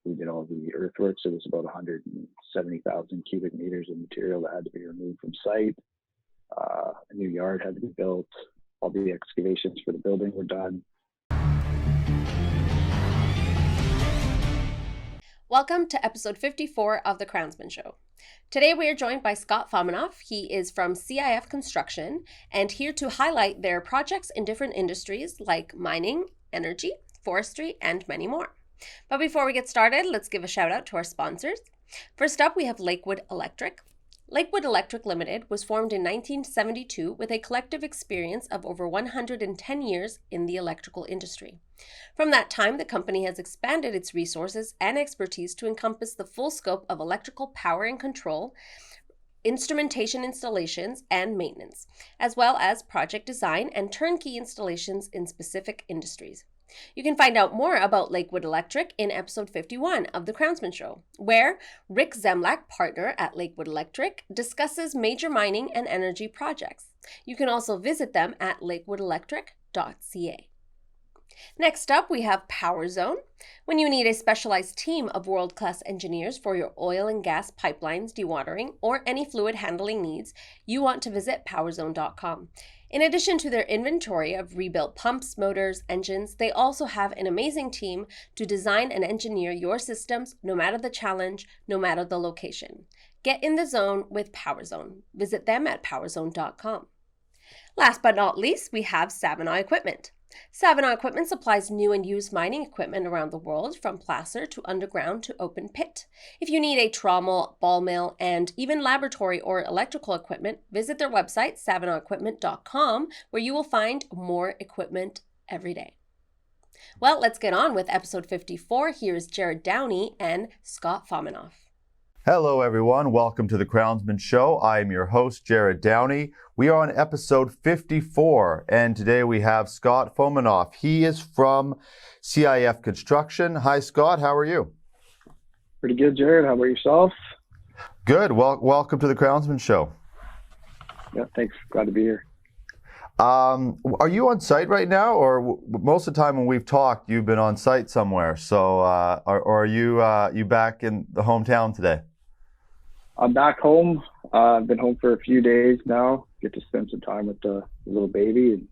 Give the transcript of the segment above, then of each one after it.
we did all the earthworks. It was about 170,000 cubic meters of material that had to be removed from site. A new yard had to be built. All the excavations for the building were done. Welcome to episode 54 of The Crownsman Show. Today we are joined by Scott Fomenoff. He is from CIF Construction and here to highlight their projects in different industries like mining, energy, forestry, and many more. But before we get started, let's give a shout out to our sponsors. First up, we have Lakewood Electric. Lakewood Electric Limited was formed in 1972 with a collective experience of over 110 years in the electrical industry. From that time, the company has expanded its resources and expertise to encompass the full scope of electrical power and control, instrumentation installations and maintenance, as well as project design and turnkey installations in specific industries. You can find out more about Lakewood Electric in episode 51 of The Crownsman Show, where Rick Zemlak, partner at Lakewood Electric, discusses major mining and energy projects. You can also visit them at lakewoodelectric.ca. Next up, we have Power Zone. When you need a specialized team of world-class engineers for your oil and gas pipelines, dewatering, or any fluid handling needs, you want to visit powerzone.com. In addition to their inventory of rebuilt pumps, motors, engines, they also have an amazing team to design and engineer your systems no matter the challenge, no matter the location. Get in the zone with Power Zone. Visit them at powerzone.com. Last but not least, we have Savanaugh Equipment. Savanaugh Equipment supplies new and used mining equipment around the world, from placer to underground to open pit. If you need a trommel, ball mill, and even laboratory or electrical equipment, visit their website, savanaughEquipment.com, where you will find more equipment every day. Well, let's get on with episode 54. Here's Jared Downey and Scott Fomenoff. Hello, everyone. Welcome to The Crownsman Show. I am your host, Jared Downey. We are on episode 54, and today we have Scott Fomenoff. He is from CIF Construction. Hi, Scott. How are you? Pretty good, Jared. How about yourself? Good. Well, welcome to The Crownsman Show. Yeah, thanks. Glad to be here. Are you on site right now, or most of the time when we've talked, you've been on site somewhere? So, or are you back in the hometown today? I'm back home. I've been home for a few days now. Get to spend some time with the little baby and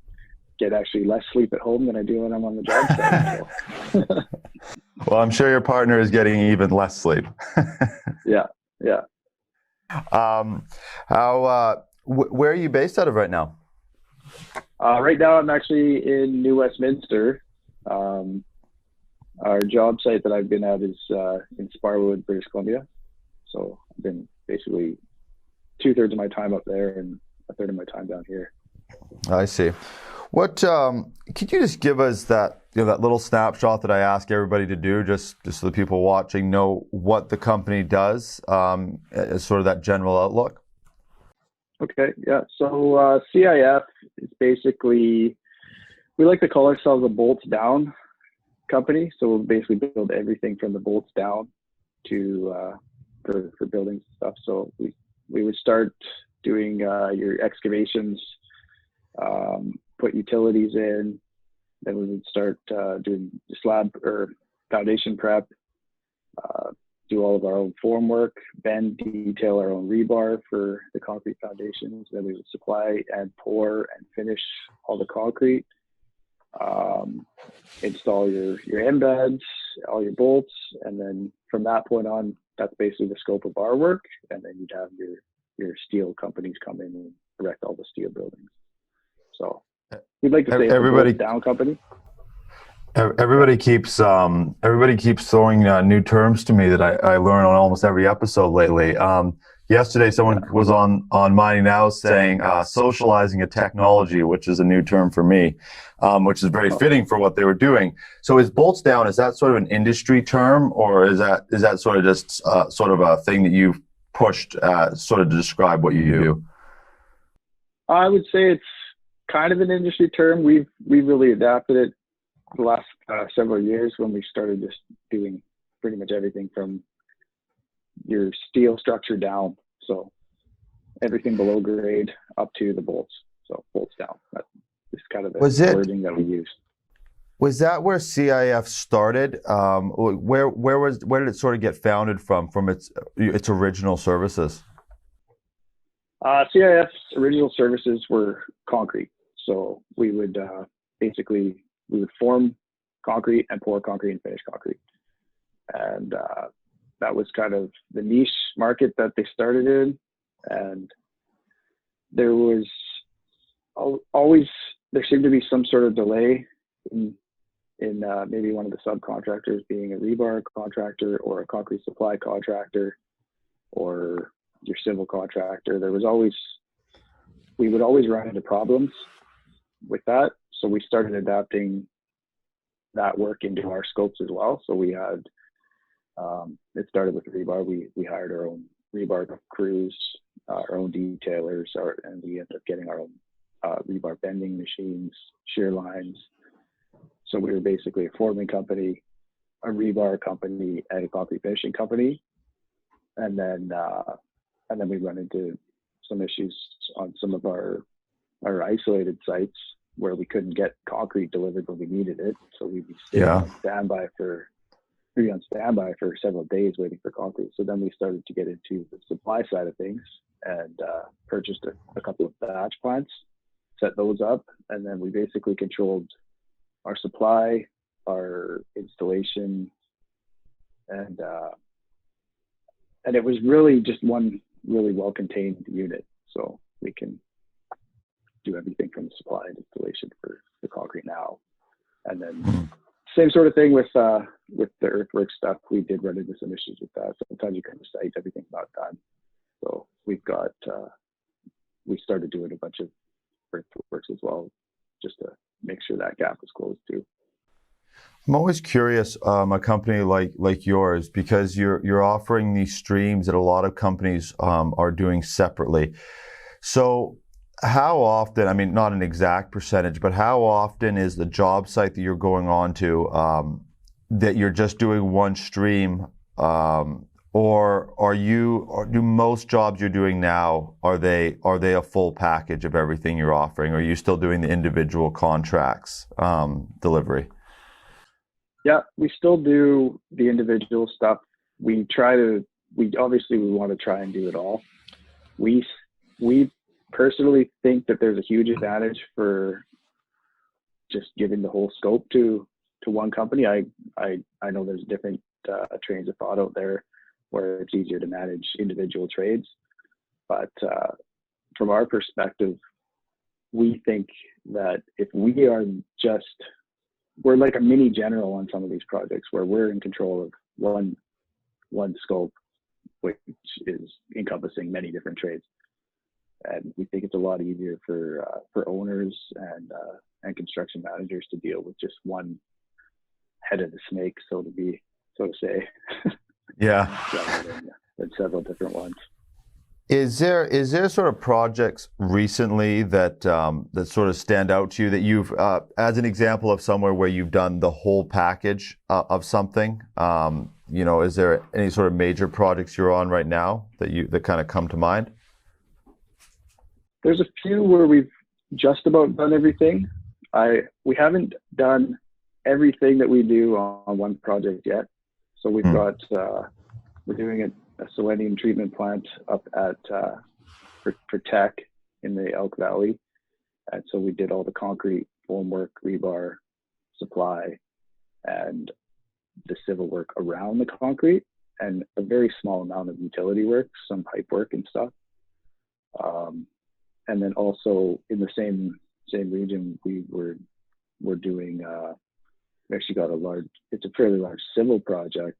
get actually less sleep at home than I do when I'm on the job site. So. Well, I'm sure your partner is getting even less sleep. Yeah. Where are you based out of right now? Right now, I'm actually in New Westminster. Our job site that I've been at is in Sparwood, British Columbia. So I've been basically 2/3 of my time up there and 1/3 of my time down here. I see. What could you just give us that that little snapshot that I ask everybody to do, just so the people watching know what the company does, as sort of that general outlook? Okay, yeah. So CIF is basically, we like to call ourselves a bolts down company. So we'll basically build everything from the bolts down to for buildings and stuff. So we would start doing your excavations, put utilities in, then we would start doing slab or foundation prep, do all of our own form work, bend, detail our own rebar for the concrete foundations. Then we would supply and pour and finish all the concrete, install your embeds, all your bolts, and then from that point on, that's basically the scope of our work. And then you'd have your steel companies come in and erect all the steel buildings. So we'd like to say everybody down company. Everybody keeps throwing new terms to me that I learn on almost every episode lately. Yesterday, someone was on Mining Now saying socializing a technology, which is a new term for me, which is very fitting for what they were doing. So is bolts down, is that sort of an industry term, or is that sort of just sort of a thing that you've pushed sort of to describe what you do? I would say it's kind of an industry term. We've really adapted it the last several years when we started just doing pretty much everything from your steel structure down. So everything below grade up to the bolts. So bolts down. That's kind of the wording that we use. Was that where CIF started? Where did it sort of get founded from its original services? CIF's original services were concrete. So we would we would form concrete and pour concrete and finish concrete. And that was kind of the niche market that they started in. And there was there seemed to be some sort of delay in maybe one of the subcontractors being a rebar contractor or a concrete supply contractor or your civil contractor. We would always run into problems with that. So we started adapting that work into our scopes as well. So we had, it started with rebar. We hired our own rebar crews, our own detailers, and we ended up getting our own rebar bending machines, shear lines. So we were basically a forming company, a rebar company, and a concrete finishing company. And then we run into some issues on some of our isolated sites where we couldn't get concrete delivered when we needed it. So we'd be on standby for several days waiting for concrete. So then we started to get into the supply side of things and purchased a couple of batch plants, set those up, and then we basically controlled our supply, our installation, and it was really just one really well-contained unit. So we can do everything from the supply and installation for the concrete now. And then same sort of thing with the earthwork stuff. We did run into some issues with that. Sometimes you come to site, everything's not done. So we started doing a bunch of earthworks as well, just to make sure that gap was closed too. I'm always curious, a company like yours, because you're offering these streams that a lot of companies are doing separately. So how often, I mean, not an exact percentage, but how often is the job site that you're going on to that you're just doing one stream, or do most jobs you're doing now, are they a full package of everything you're offering, or are you still doing the individual contracts delivery? Yeah, we still do the individual stuff. We want to try and do it all. We personally think that there's a huge advantage for just giving the whole scope to one company. I know there's different trains of thought out there where it's easier to manage individual trades, but from our perspective, we think that if we're like a mini general on some of these projects where we're in control of one scope, which is encompassing many different trades. And we think it's a lot easier for owners and construction managers to deal with just one head of the snake, so to say. Yeah. Rather than several different ones. Is there sort of projects recently that sort of stand out to you that you've, as an example of somewhere where you've done the whole package of something? Is there any sort of major projects you're on right now that kind of come to mind? There's a few where we've just about done everything. We haven't done everything that we do on one project yet. So we've got we're doing a selenium treatment plant up at for Tech in the Elk Valley, and so we did all the concrete, formwork, rebar, supply, and the civil work around the concrete, and a very small amount of utility work, some pipe work and stuff. And then also in the same region, we're doing we actually got it's a fairly large civil project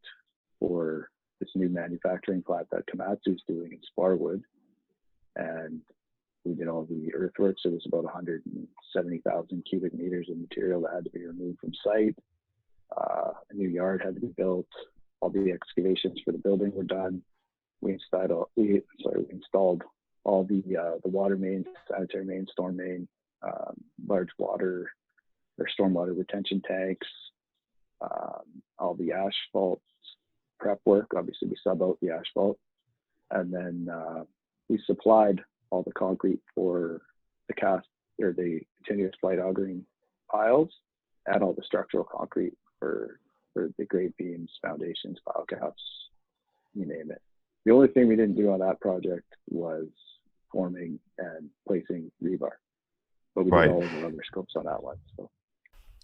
for this new manufacturing plant that Komatsu is doing in Sparwood, and we did all the earthworks. It was about 170,000 cubic meters of material that had to be removed from site. A new yard had to be built. All the excavations for the building were done. We installed all the water mains, sanitary main, storm main, large water or stormwater retention tanks, all the asphalt prep work. Obviously, we sub out the asphalt, and then we supplied all the concrete for the cast or the continuous flight augering piles. and all the structural concrete for the grade beams, foundations, pile caps, you name it. The only thing we didn't do on that project was forming and placing rebar, but we did all of the other scopes on that one.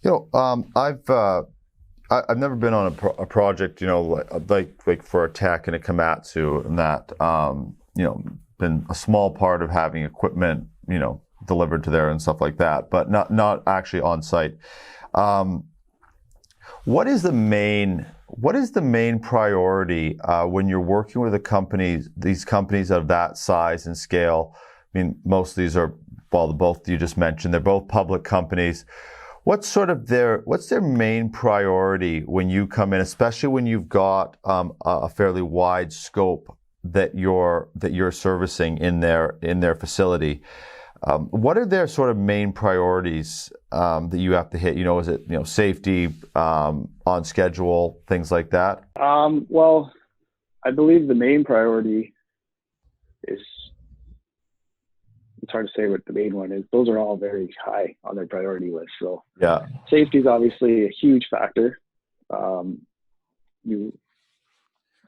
So, I've never been on a project, like for a tech and a Komatsu, and that been a small part of having equipment, delivered to there and stuff like that, but not actually on site. What is the main priority when you're working with these companies of that size and scale? I mean, most of these are, well, the both you just mentioned, they're both public companies. What's their main priority when you come in, especially when you've got a fairly wide scope that you're servicing in their facility? What are their sort of main priorities that you have to hit? Is it safety, on schedule, things like that? Well, I believe the main priority is, it's hard to say what the main one is. Those are all very high on their priority list. So yeah, safety is obviously a huge factor. Some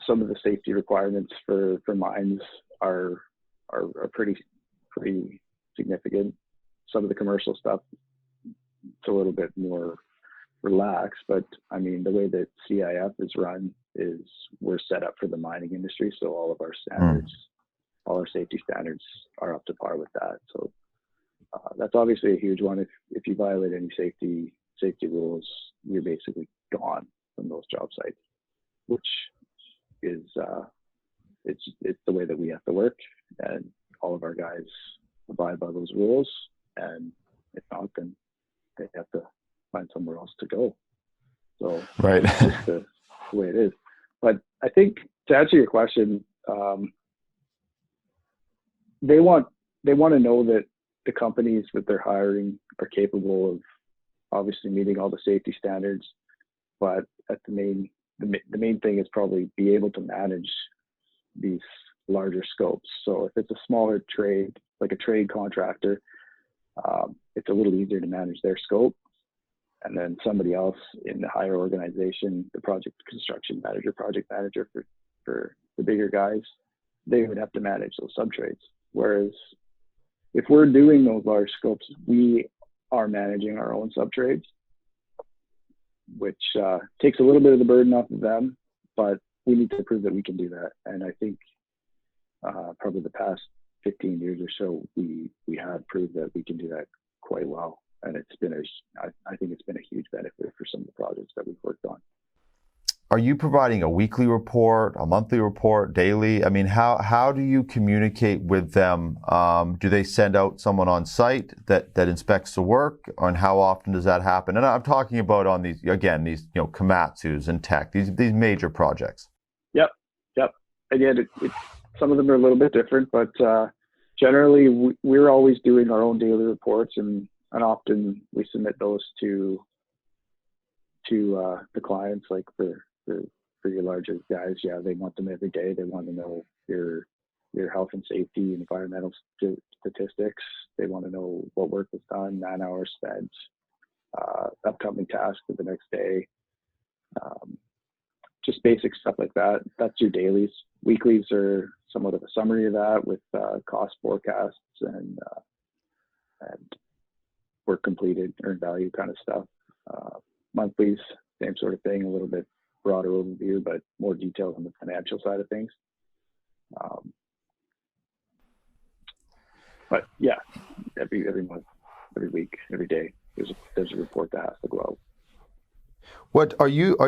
of the safety requirements for mines are pretty significant. Some of the commercial stuff, it's a little bit more relaxed, but I mean, the way that CIF is run is we're set up for the mining industry. So all of our standards, all our safety standards are up to par with that. So that's obviously a huge one. If you violate any safety rules, you're basically gone from those job sites, which is it's the way that we have to work, and all of our guys abide by those rules, and if not, then they have to find somewhere else to go. So right. It's just the way it is. But I think to answer your question, they want to know that the companies that they're hiring are capable of obviously meeting all the safety standards, but at the main thing is probably be able to manage these larger scopes. So if it's a smaller trade, like a trade contractor, it's a little easier to manage their scope. And then somebody else in the higher organization, the project construction manager, project manager for the bigger guys, they would have to manage those subtrades. Whereas if we're doing those large scopes, we are managing our own subtrades, which takes a little bit of the burden off of them, but we need to prove that we can do that. And I think probably the past 15 years or so, we have proved that we can do that quite well. And it's been I think it's been a huge benefit for some of the projects that we've worked on. Are you providing a weekly report, a monthly report, daily? I mean, how do you communicate with them? Do they send out someone on site that inspects the work, and how often does that happen? And I'm talking about on these Komatsus and tech, these major projects. Yep. Again, some of them are a little bit different, but generally we're always doing our own daily reports, and often we submit those to the clients, like for your larger guys. Yeah, they want them every day. They want to know your health and safety, environmental statistics. They want to know what work was done, man hours spent, upcoming tasks for the next day, just basic stuff like that. That's your dailies. Weeklies are somewhat of a summary of that with cost forecasts and work completed, earned value kind of stuff. Monthlies, same sort of thing, a little bit broader overview, but more details on the financial side of things. But yeah, every month, every week, every day, there's a report that has to go out. What are you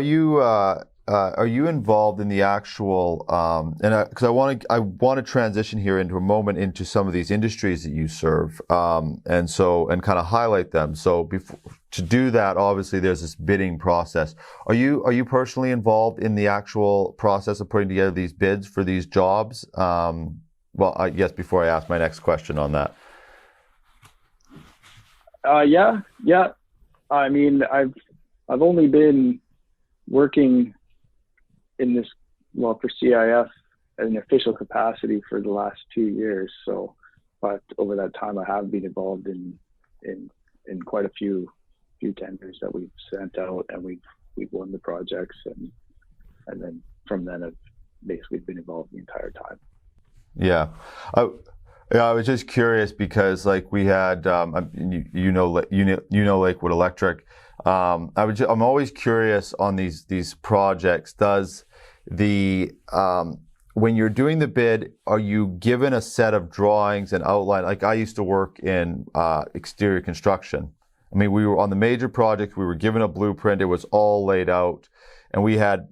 involved in the actual? Because I want to transition here into a moment into some of these industries that you serve, and kind of highlight them. So to do that, obviously there's this bidding process. Are you personally involved in the actual process of putting together these bids for these jobs? Yes. Before I ask my next question on that. Yeah. I mean, I've only been working in this, for CIF in an official capacity for the last 2 years. So, but over that time, I have been involved in quite a few few tenders that we've sent out, and we've won the projects, and then from then I've basically been involved the entire time. Yeah. I was just curious because like we had, you know Lakewood Electric. I'm always curious on these projects. Does when you're doing the bid, are you given a set of drawings and outline? Like I used to work in exterior construction. I mean, we were on the major projects, we were given a blueprint, it was all laid out, and we had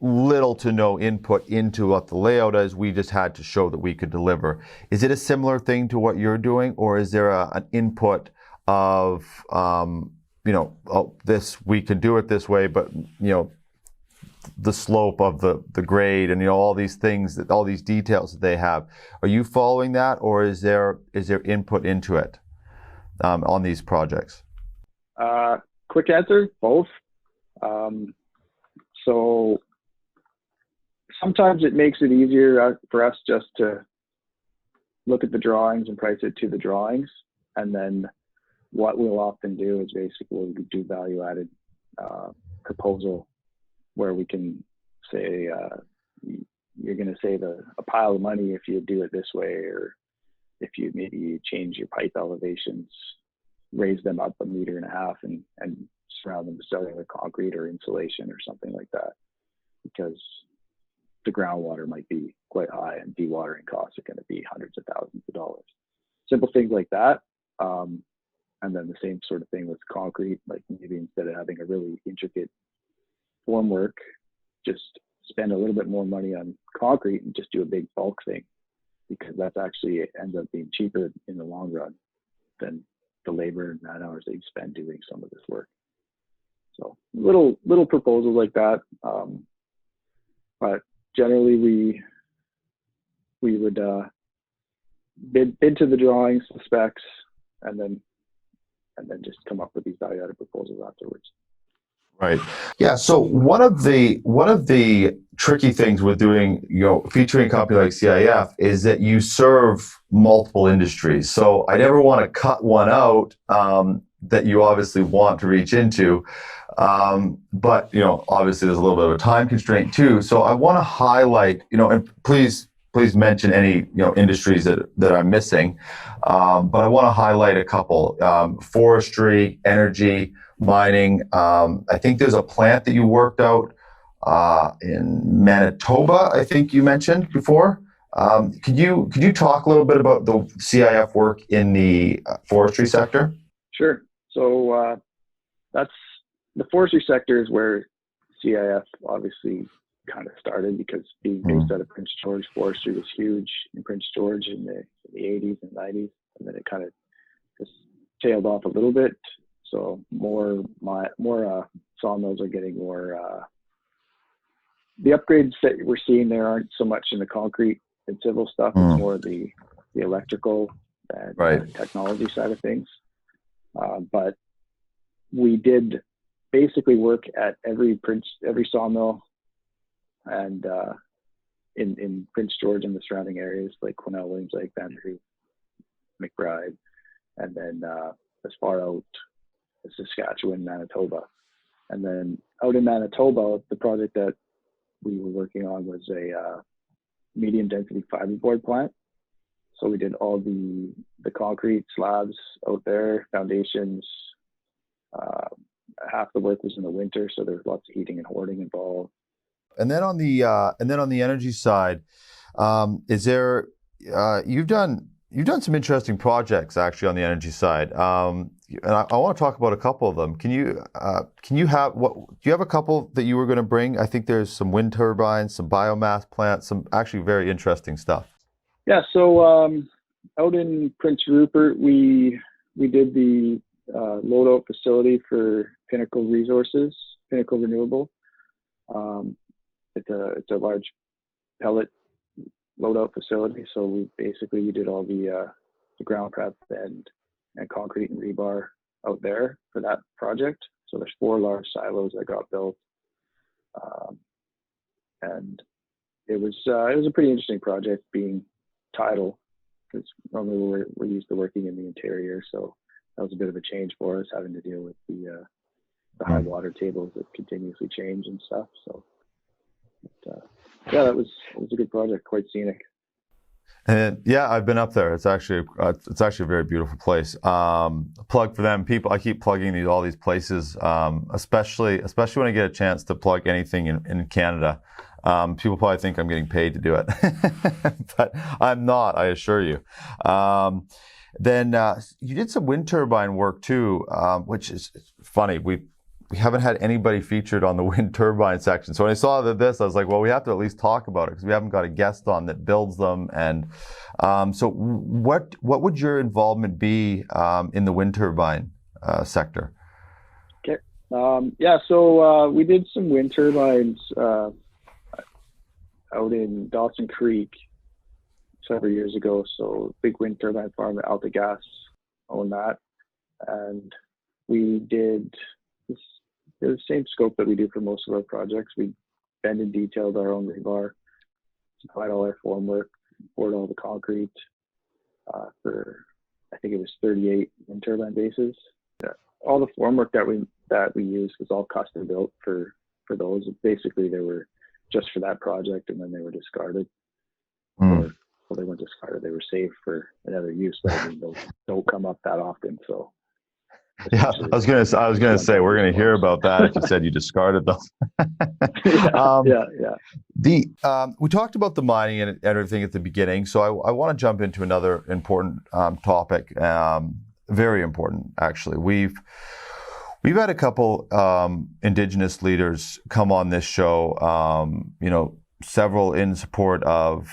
little to no input into what the layout is. We just had to show that we could deliver. Is it a similar thing to what you're doing, or is there an input of, this, we can do it this way, but, the slope of the grade and, all these things, all these details that they have. Are you following that, or is there input into it on these projects? Quick answer, both. So sometimes it makes it easier for us just to look at the drawings and price it to the drawings. And then what we'll often do is basically we'll do value added proposal where we can say, you're going to save a pile of money if you do it this way, or if you maybe change your pipe elevations, raise them up 1.5 meters and surround them with cellular concrete or insulation or something like that, because the groundwater might be quite high and dewatering costs are going to be hundreds of thousands of dollars. Simple things like that. And then the same sort of thing with concrete, like maybe instead of having a really intricate formwork, just spend a little bit more money on concrete and just do a big bulk thing, because that's actually ends up being cheaper in the long run than the labor and man hours that you spend doing some of this work. So little proposals like that. But generally we would bid to the drawings, the specs, and then just come up with these value-added proposals afterwards. Right. Yeah. So one of the tricky things with doing, featuring a company like CIF is that you serve multiple industries. So I never want to cut one out that you obviously want to reach into. But, obviously there's a little bit of a time constraint too. So I want to highlight, and please mention any, industries that I'm missing. But I want to highlight a couple, forestry, energy, mining. I think there's a plant that you worked out in Manitoba, I think you mentioned before. Could you talk a little bit about the CIF work in the forestry sector? Sure. So that's the forestry sector is where CIF obviously kind of started, because being based out of Prince George, forestry was huge in Prince George in the 80s and 90s, and then it kind of just tailed off a little bit. So more sawmills are getting more. The upgrades that we're seeing there aren't so much in the concrete and civil stuff. It's more the electrical and technology side of things. But we did basically work at every sawmill and in Prince George and the surrounding areas like Quesnel, Williams Lake, Vanderhoof, McBride, and then as far out as Saskatchewan, Manitoba. And then out in Manitoba, the project that we were working on was a medium density fiberboard plant. So we did all the concrete slabs out there, foundations. Half the work was in the winter, so there's lots of heating and hoarding involved. And then on the energy side, is there you've done some interesting projects actually on the energy side, and I want to talk about a couple of them. Do you have a couple that you were going to bring? I think there's some wind turbines, some biomass plants, some actually very interesting stuff. Yeah. So out in Prince Rupert, we did the load out facility for Pinnacle Renewable. It's a large pellet load out facility. So we did all the ground prep and concrete and rebar out there for that project. So there's 4 large silos that got built, and it was a pretty interesting project being tidal, because normally we're used to working in the interior. So was a bit of a change for us, having to deal with the high water tables that continuously change and stuff. So, it was a good project, quite scenic. And yeah, I've been up there. It's actually a very beautiful place. Plug for them, people. I keep plugging all these places, especially when I get a chance to plug anything in Canada. People probably think I'm getting paid to do it, but I'm not. I assure you. Then you did some wind turbine work too, which is funny. We haven't had anybody featured on the wind turbine section. So when I saw this, I was like, well, we have to at least talk about it because we haven't got a guest on that builds them. And so what would your involvement be in the wind turbine sector? Okay. So we did some wind turbines out in Dawson Creek several years ago. So big wind turbine farm at AltaGas owned that. And we did the same scope that we do for most of our projects. We bend and detailed our own rebar, supplied all our formwork, poured all the concrete for, I think it was 38 wind turbine bases. Yeah. All the formwork that we used was all custom built for those. Basically, they were just for that project, and then they were discarded. Or, well, they weren't discarded; they were saved for another use. But I mean, those don't come up that often, so. Yeah, I was gonna say we're gonna hear about that if you said you discarded them. We talked about the mining and everything at the beginning, so I want to jump into another important topic, very important actually. We've had a couple Indigenous leaders come on this show, several in support of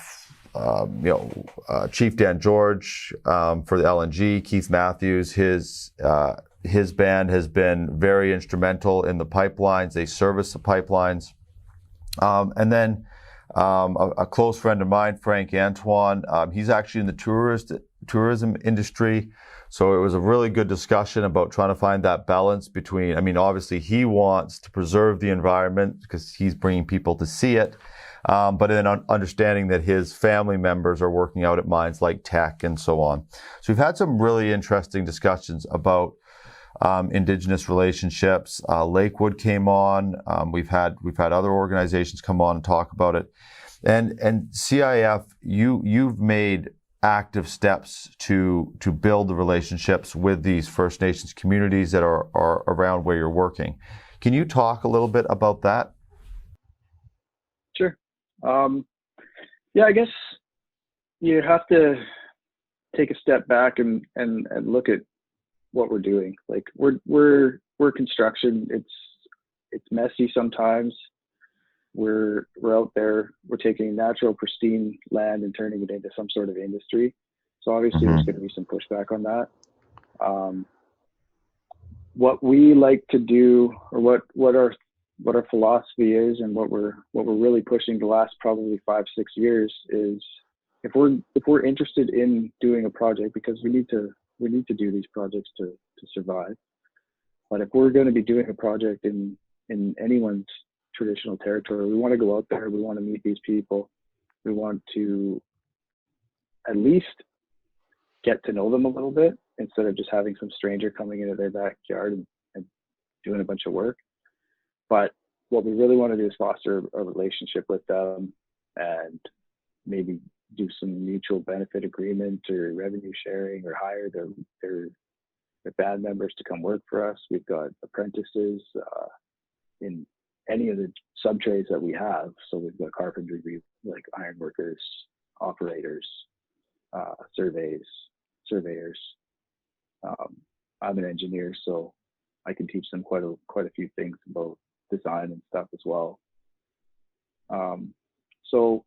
Chief Dan George for the LNG, Keith Matthews, his band has been very instrumental in the pipelines. They service the pipelines. And then a close friend of mine, Frank Antoine, he's actually in the tourism industry. So it was a really good discussion about trying to find that balance between, obviously he wants to preserve the environment because he's bringing people to see it. But then understanding that his family members are working out at mines like Teck and so on. So we've had some really interesting discussions about Indigenous relationships. Lakewood came on. We've had other organizations come on and talk about it. And CIF, you've made active steps to build the relationships with these First Nations communities that are around where you're working. Can you talk a little bit about that? Sure. I guess you have to take a step back and look at what we're doing. Like we're construction. It's messy sometimes. We're out there. We're taking natural, pristine land and turning it into some sort of industry. So obviously there's going to be some pushback on that. What we like to do, or what our philosophy is, and what we're really pushing the last probably 5-6 years is, if we're interested in doing a project, because we need to do these projects to survive. But if we're going to be doing a project in anyone's traditional territory, we want to go out there. We want to meet these people. We want to at least get to know them a little bit, instead of just having some stranger coming into their backyard and doing a bunch of work. But what we really want to do is foster a relationship with them and maybe do some mutual benefit agreement or revenue sharing, or hire their band members to come work for us. We've got apprentices in any of the sub trades that we have. So we've got carpentry, like iron workers, operators, surveyors. I'm an engineer, so I can teach them quite a few things about design and stuff as well. So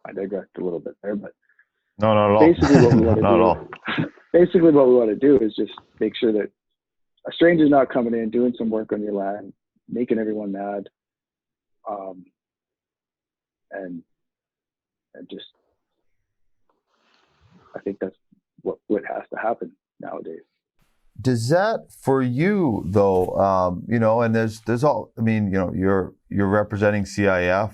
I digressed a little bit there, but no, not at all. Basically, what we want to do. Basically, what we want to do is just make sure that a stranger's not coming in, doing some work on your land, making everyone mad, and just, I think that's what has to happen nowadays. Does that, for you though, and there's all, you're representing CIF,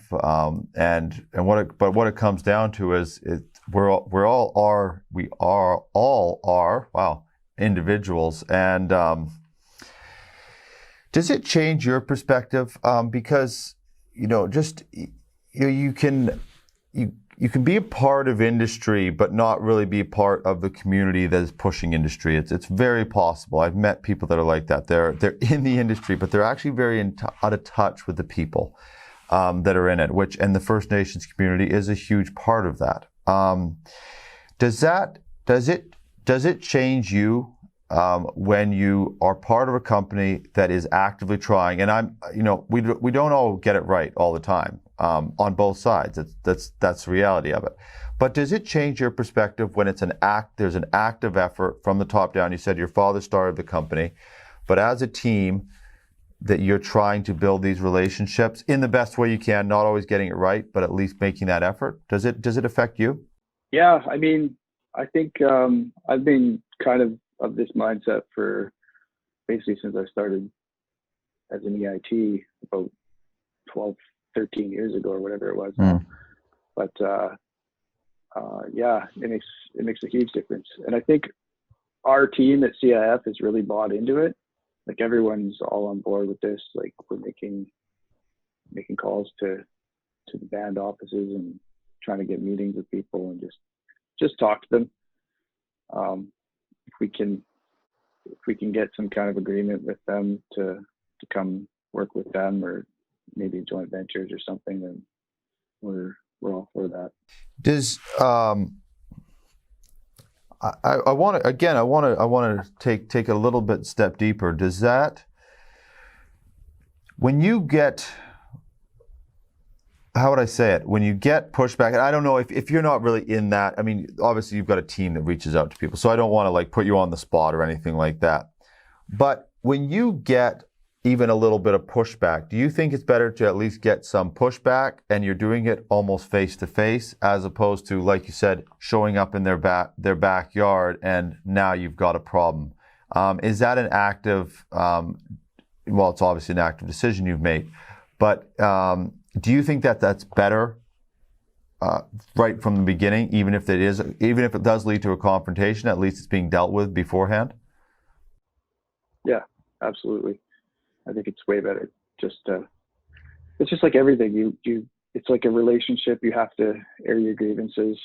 and what it comes down to is we all are, wow, individuals. And does it change your perspective? Because you can be a part of industry, but not really be a part of the community that is pushing industry. It's very possible. I've met people that are like that. They're in the industry, but they're actually very out of touch with the people that are in it. And the First Nations community is a huge part of that. Does it change you when you are part of a company that is actively trying? And we don't all get it right all the time on both sides. That's the reality of it. But does it change your perspective when there's an active effort from the top down? You said your father started the company, but as a team that you're trying to build these relationships in the best way you can, not always getting it right, but at least making that effort. Does it affect you? Yeah, I mean, I think I've been kind of this mindset for basically since I started as an EIT about 12, 13 years ago or whatever it was. But yeah, it makes a huge difference. And I think our team at CIF has really bought into it. Like everyone's all on board with this. Like we're making calls to the band offices and trying to get meetings with people and just talk to them. If we can get some kind of agreement with them to come work with them, or maybe joint ventures or something, then we're all for that. Does I want to take a little bit step deeper. Does that, when you get, how would I say it? When you get pushback, and I don't know if you're not really in that. I mean, obviously you've got a team that reaches out to people, so I don't want to like put you on the spot or anything like that. But when you get even a little bit of pushback, do you think it's better to at least get some pushback and you're doing it almost face to face, as opposed to, like you said, showing up in their backyard and now you've got a problem? Is that an active, well, it's obviously an active decision you've made, but do you think that that's better right from the beginning, even if it does lead to a confrontation, at least it's being dealt with beforehand? Yeah, absolutely. I think it's way better. It's just like everything. It's like a relationship. You have to air your grievances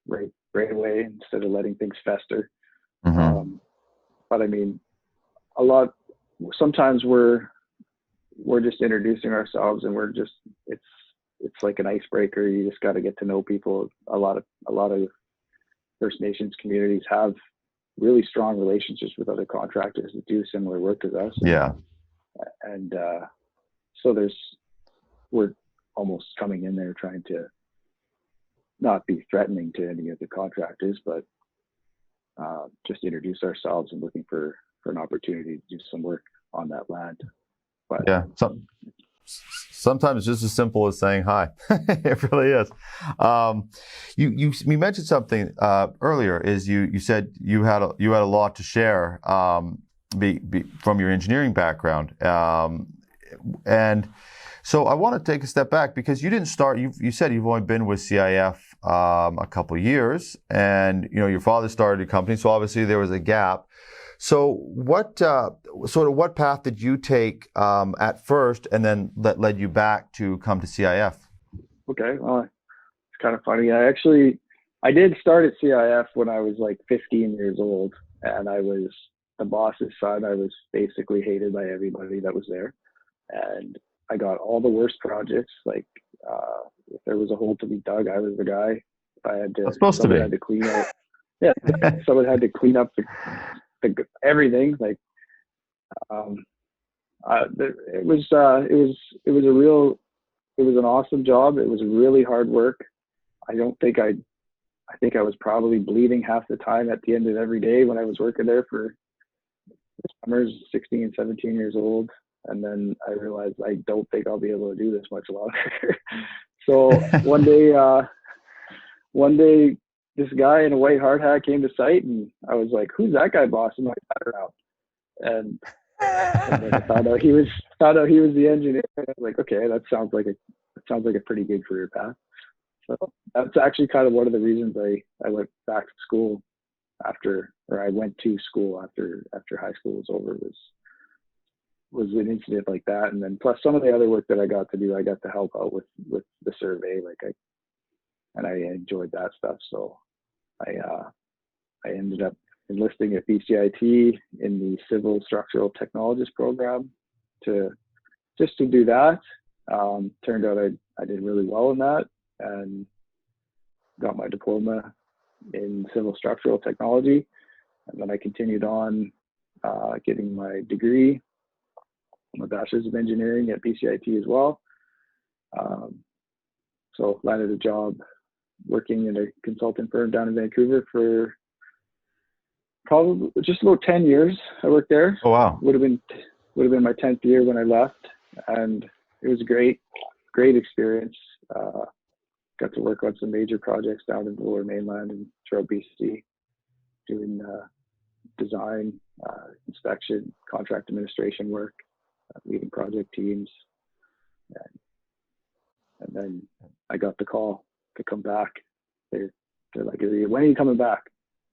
right away instead of letting things fester. Mm-hmm. But I mean, sometimes we're just introducing ourselves, and it's like an icebreaker. You just got to get to know people. A lot of First Nations communities have really strong relationships with other contractors that do similar work as us. Yeah. And so we're almost coming in there trying to not be threatening to any of the contractors, but just introduce ourselves and looking for an opportunity to do some work on that land. But yeah, sometimes it's just as simple as saying hi. It really is. You mentioned something earlier. Is you said you had a lot to share from your engineering background, and so I want to take a step back, because you didn't start. You said you've only been with CIF a couple of years, and your father started a company, so obviously there was a gap. So what path did you take at first, and then that led you back to come to CIF? Okay, well, it's kind of funny. I did start at CIF when I was like 15 years old, and I was the boss's son. I was basically hated by everybody that was there, and I got all the worst projects. Like if there was a hole to be dug, I was the guy. If I had to, someone had to clean out. Yeah, someone had to clean up the everything. Like it was an awesome job. It was really hard work. I think I was probably bleeding half the time at the end of every day when I was working there for summers, 16, 17 years old. And then I realized I don't think I'll be able to do this much longer. So one day, this guy in a white hard hat came to site, and I was like, "Who's that guy bossing my dad around?" And then I found out he was the engineer. And I was like, "Okay, that sounds like a pretty good career path." So that's actually kind of one of the reasons I went back to school I went to school after high school was over, was an incident like that. And then plus some of the other work that I got to do, I got to help out with the survey, and I enjoyed that stuff. So I ended up enlisting at BCIT in the Civil Structural Technologist program to do that. Turned out I did really well in that and got my diploma in Civil Structural Technology. And then I continued on getting my degree, my Bachelor's of Engineering at BCIT as well. So landed a job working in a consulting firm down in Vancouver for probably just about 10 years. I worked there. Oh, wow. Would have been my 10th year when I left, and it was a great experience. Got to work on some major projects down in the Lower Mainland and throughout BC, doing design, inspection, contract administration work, leading project teams, and then I got the call to come back. They're like, when are you coming back?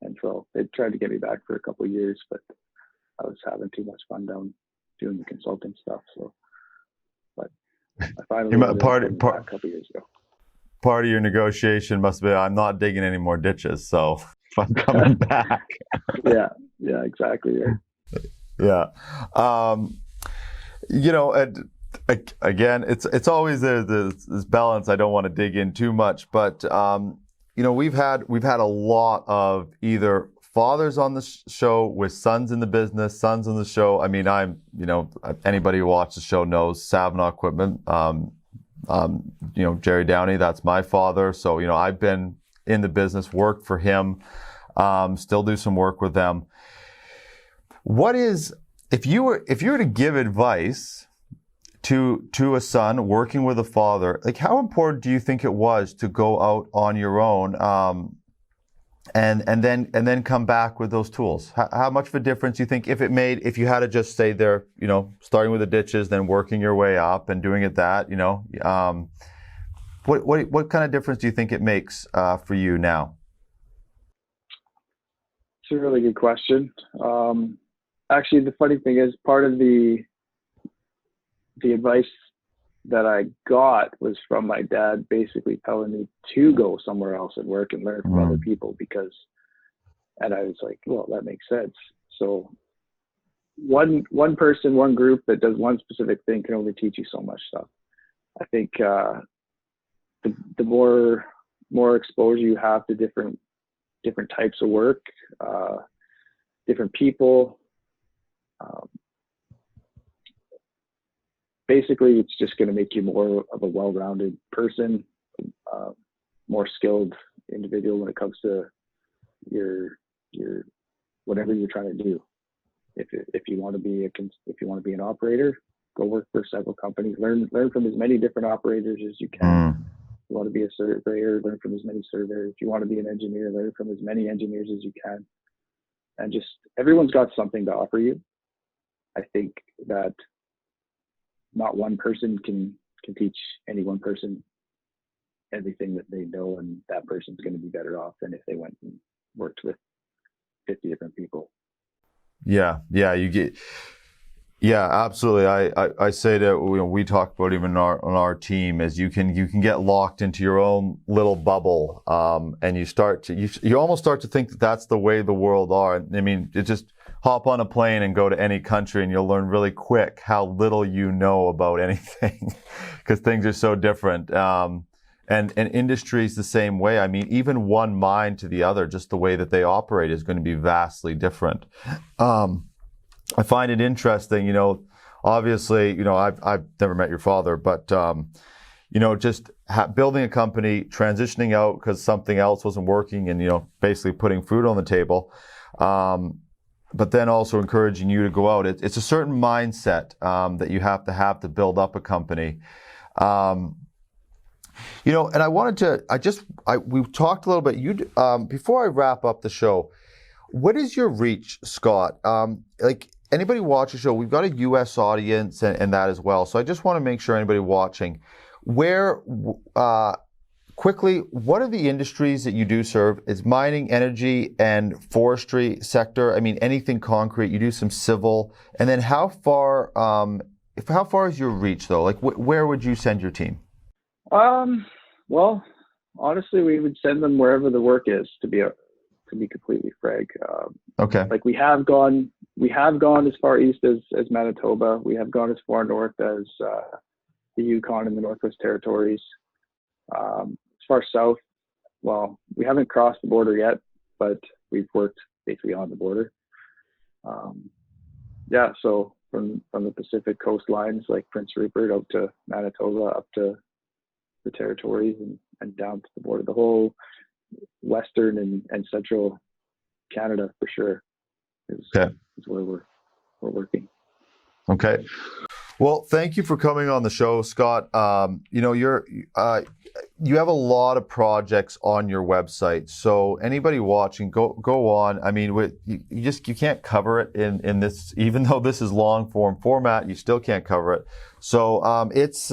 And so they tried to get me back for a couple of years, but I was having too much fun down doing the consulting stuff. So, but I finally back a couple of years ago. Part of your negotiation must be, I'm not digging any more ditches, so if I'm coming back. Yeah, exactly. Right. Yeah. And again, it's always this balance. I don't want to dig in too much, but we've had a lot of either fathers on the show with sons in the business, sons on the show. I mean, anybody who watches the show knows Savna Equipment. Jerry Downey, that's my father. So, I've been in the business, worked for him, still do some work with them. If you were to give advice to a son working with a father, like how important do you think it was to go out on your own, and then come back with those tools? How much of a difference do you think if you had to just stay there, starting with the ditches, then working your way up and doing it what kind of difference do you think it makes for you now? It's a really good question. Actually, the funny thing is, part of the advice that I got was from my dad, basically telling me to go somewhere else and work and learn from other people, and I was like, well, that makes sense. So one person, one group that does one specific thing can only teach you so much stuff. I think the more exposure you have to different types of work, different people, basically it's just going to make you more of a well-rounded person, more skilled individual when it comes to your whatever you're trying to do. If you want to be an operator, go work for several companies, learn from as many different operators as you can. If you want to be a surveyor, learn from as many surveyors. If you want to be an engineer, learn from as many engineers as you can. And just everyone's got something to offer you. I think that not one person can teach any one person everything that they know, and that person's going to be better off than if they went and worked with 50 different people. Yeah, absolutely. I say that we talk about even on our team is you can get locked into your own little bubble, and you almost start to think that that's the way the world are. I mean, it just hop on a plane and go to any country and you'll learn really quick how little you know about anything because things are so different. And industry is the same way. I mean, even one mine to the other, just the way that they operate is going to be vastly different. I find it interesting, obviously, I've never met your father, but, just building a company, transitioning out because something else wasn't working and, basically putting food on the table. But then also encouraging you to go out. It's a certain mindset that you have to build up a company. And I wanted to, we've talked a little bit, before I wrap up the show, what is your reach, Scott? Anybody watch the show, we've got a U.S. audience and that as well. So I just want to make sure anybody watching, where quickly, what are the industries that you do serve? Is mining, energy, and forestry sector? I mean, anything concrete. You do some civil, and then how far is your reach though? Like, where would you send your team? Well, honestly, we would send them wherever the work is. To be completely frank. Okay. Like we have gone as far east as Manitoba. We have gone as far north as the Yukon and the Northwest Territories. As far south, well, we haven't crossed the border yet, but we've worked basically on the border. Yeah, so from the Pacific coastlines like Prince Rupert out to Manitoba, up to the territories and down to the border, the whole western and central Canada for sure is where we're working. Well, thank you for coming on the show, Scott. You know, you have a lot of projects on your website. So anybody watching, go on. I mean, you can't cover it in this, even though this is long form format, you still can't cover it. So it's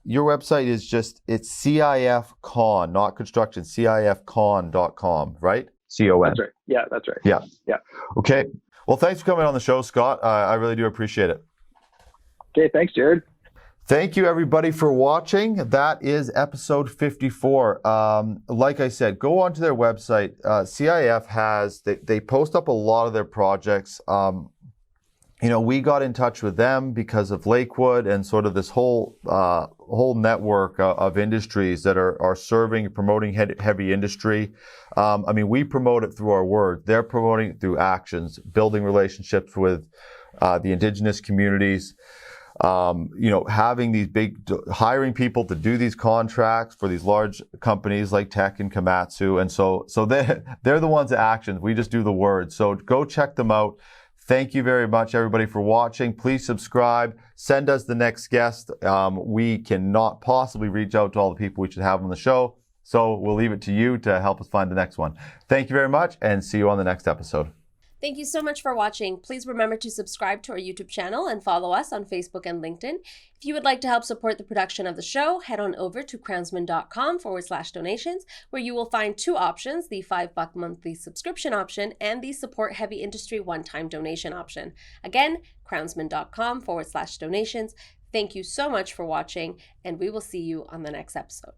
your website is it's CIF Con, not construction, CIFcon.com, right? CON. That's right. Yeah, that's right. Yeah. Okay. Well, thanks for coming on the show, Scott. I really do appreciate it. Okay, thanks, Jared. Thank you, everybody, for watching. That is episode 54. Like I said, go onto their website. CIF they post up a lot of their projects. You know, we got in touch with them because of Lakewood and sort of this whole network of industries that are serving and promoting heavy industry. I mean, we promote it through our words. They're promoting it through actions, building relationships with the Indigenous communities. You know, having these hiring people to do these contracts for these large companies like Tech and Komatsu. And so they're the ones that actions. We just do the words. So go check them out. Thank you very much, everybody, for watching. Please subscribe. Send us the next guest. We cannot possibly reach out to all the people we should have on the show. So we'll leave it to you to help us find the next one. Thank you very much, and see you on the next episode. Thank you so much for watching. Please remember to subscribe to our YouTube channel and follow us on Facebook and LinkedIn. If you would like to help support the production of the show, head on over to crownsman.com/donations, where you will find two options, the $5 monthly subscription option and the support heavy industry one-time donation option. Again, crownsman.com/donations. Thank you so much for watching, and we will see you on the next episode.